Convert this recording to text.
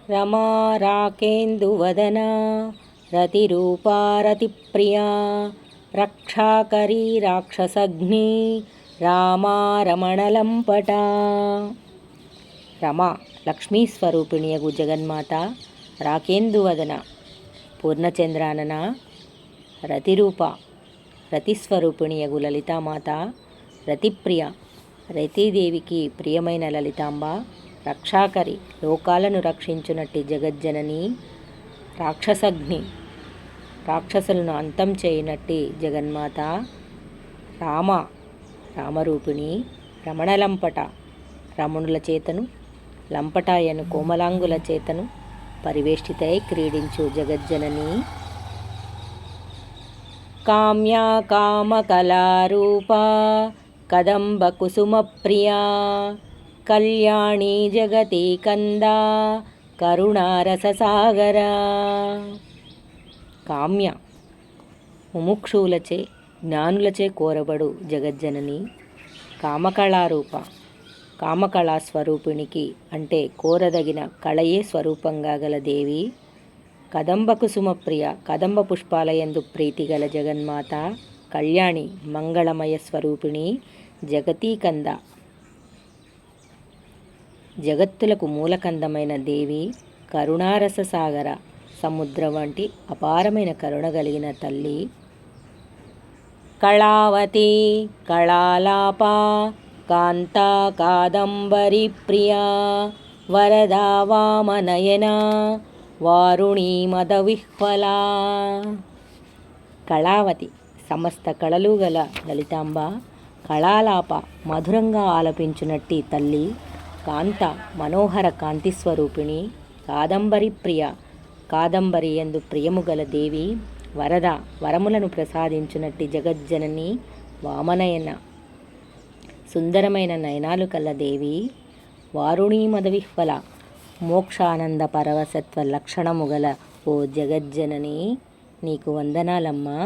रमा राकेन्दुवदना रतिरूपा रतिप्रिया रक्षाकरी राक्षसघ्नी रामा रमणलंपटा। రమ లక్ష్మీస్వరూపిణియగు జగన్మాత, రాకేందువదన పూర్ణచంద్రానన, రతిరూప రతిస్వరూపిణియగు లలితామాత, రతిప్రియ రతీదేవికి ప్రియమైన లలితాంబ, రక్షాకరి లోకాలను రక్షించునట్టి జగజ్జనని, రాక్షసగ్ని రాక్షసులను అంతం చేయనట్టి జగన్మాత, రామ రామరూపిణి, రమణలంపట రమణుల చేతను, లంపటాయను కోమలాంగుల చేతను పరివేష్టితై క్రీడించు జగజ్జనని, కామ్యా కామకళారూపా కదంబ కుసుమ ప్రియా కళ్యాణి జగతి కందా కరుణారససాగరా। కామ్య ముముక్షువులచే జ్ఞానులచే కోరబడు జగజ్జనని, కామకళారూప కామకళా స్వరూపిణికి అంటే కోరదగిన కళయే స్వరూపంగా గల దేవి, కదంబ కుసుమప్రియ కదంబ పుష్పాలయందు ప్రీతిగల జగన్మాత, కళ్యాణి మంగళమయ స్వరూపిణి, జగతీకంద జగత్తులకు మూలకందమైన దేవి, కరుణారస సాగర సముద్రం వంటి అపారమైన కరుణ కలిగిన తల్లి, కళావతి కళాలాపా కాంతా కాదంబరి ప్రియా వరదా వామనయనా వారుణీ మదవిహ్వలా। కళావతి సమస్త కళలు గల లలితాంబ, కళాలాప మధురంగా ఆలపించునట్టి తల్లి, కాంత మనోహర కాంతిస్వరూపిణి, కాదంబరి ప్రియ కాదంబరి యందు ప్రియము గల దేవి, వరద వరములను ప్రసాదించునట్టి జగజ్జనని, వామనయన సుందరమైన నయనాలు కల దేవి, వారుణీ మదవిహ్వల మోక్షానంద పరవశత్వ లక్షణము గల ఓ జగజ్జనని, నీకు వందనాలమ్మా।